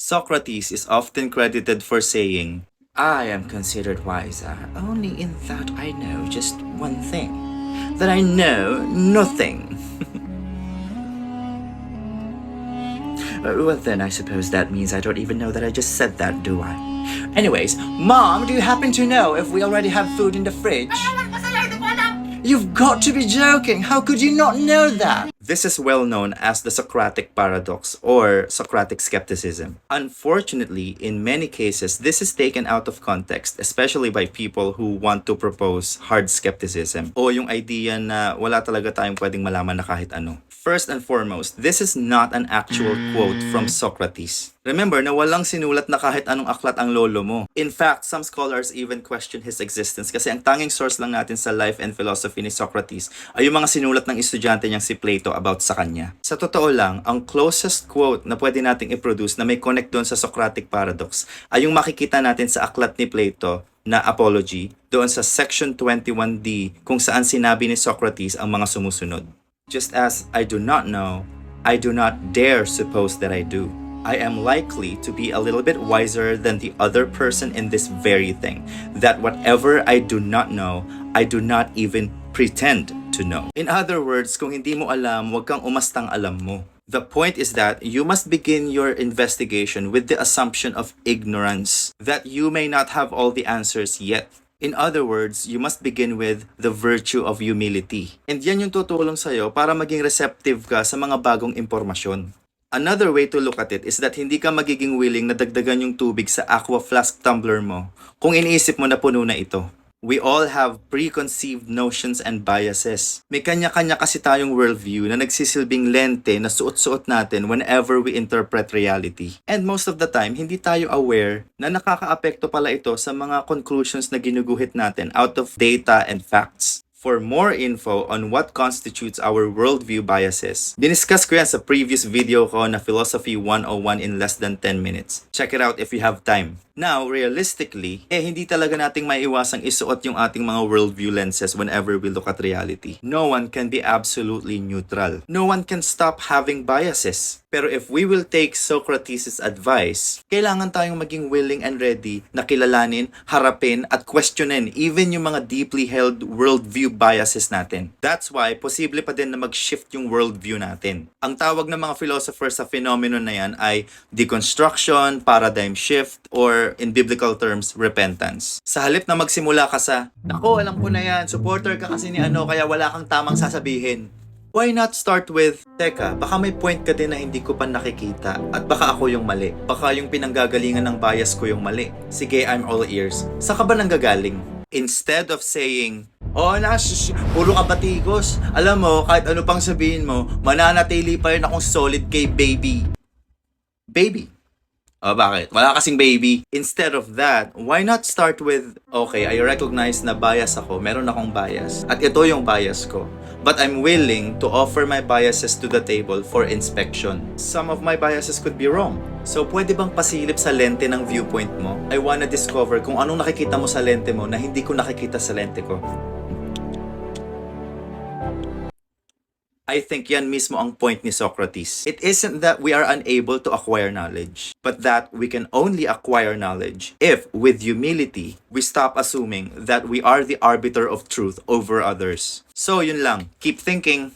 Socrates is often credited for saying, "I am considered wiser only in that I know just one thing, that I know nothing." Well, then I suppose that means I don't even know that I just said that, do I? Anyways, Mom, do you happen to know if we already have food in the fridge? You've got to be joking! How could you not know that? This is well known as the Socratic paradox or Socratic skepticism. Unfortunately, in many cases, this is taken out of context, especially by people who want to propose hard skepticism o yung idea na wala talaga tayong pwedeng malaman na kahit ano. First and foremost, this is not an actual quote from Socrates. Remember na walang sinulat na kahit anong aklat ang lolo mo. In fact, some scholars even question his existence kasi ang tanging source lang natin sa life and philosophy ni Socrates ay yung mga sinulat ng estudyante niyang si Plato about sa kanya. Sa totoo lang, ang closest quote na pwede nating i-produce na may connect doon sa Socratic paradox ay yung makikita natin sa aklat ni Plato na Apology doon sa section 21D kung saan sinabi ni Socrates ang mga sumusunod. Just as I do not know, I do not dare suppose that I do. I am likely to be a little bit wiser than the other person in this very thing, that whatever I do not know, I do not even pretend to know. In other words, kung hindi mo alam, wag kang umastang alam mo. The point is that you must begin your investigation with the assumption of ignorance, that you may not have all the answers yet. In other words, you must begin with the virtue of humility. And yan yung tutulong sa'yo para maging receptive ka sa mga bagong impormasyon. Another way to look at it is that hindi ka magiging willing na dagdagan yung tubig sa aqua flask tumbler mo kung iniisip mo na puno na ito. We all have preconceived notions and biases. May kanya-kanya kasi tayong worldview na nagsisilbing lente na suot-suot natin whenever we interpret reality. And most of the time, hindi tayo aware na nakakaapekto pala ito sa mga conclusions na ginuguhit natin out of data and facts. For more info on what constitutes our worldview biases, diniscuss ko yan sa previous video ko na Philosophy 101 in less than 10 minutes. Check it out if you have time. Now, realistically, hindi talaga nating maiiwasang isuot yung ating mga worldview lenses whenever we look at reality. No one can be absolutely neutral. No one can stop having biases. Pero if we will take Socrates' advice, kailangan tayong maging willing and ready na kilalanin, harapin, at questionin even yung mga deeply held worldview biases natin. That's why, posible pa din na mag-shift yung worldview natin. Ang tawag ng mga philosophers sa phenomenon na yan ay deconstruction, paradigm shift, or in biblical terms, repentance. Sa halip na magsimula ka sa, "Nako, alam ko na yan, supporter ka kasi ni ano, kaya wala kang tamang sasabihin." Why not start with, "Teka, baka may point ka din na hindi ko pa nakikita at baka ako yung mali. Baka yung pinanggagalingan ng bias ko yung mali. Sige, I'm all ears." Saan ka ba nanggagaling? Instead of saying, "Oh, puro ka batikos. Alam mo, kahit ano pang sabihin mo, mananatili pa rin akong solid kay baby." Baby? Oh, bakit? Wala kasing baby. Instead of that, why not start with, "Okay, I recognize na bias ako. Meron akong bias. At ito yung bias ko. But I'm willing to offer my biases to the table for inspection. Some of my biases could be wrong. So, pwede bang pasilip sa lente ng viewpoint mo? I wanna discover kung anong nakikita mo sa lente mo na hindi ko nakikita sa lente ko." I think yan mismo ang point ni Socrates. It isn't that we are unable to acquire knowledge, but that we can only acquire knowledge if, with humility, we stop assuming that we are the arbiter of truth over others. So yun lang. Keep thinking.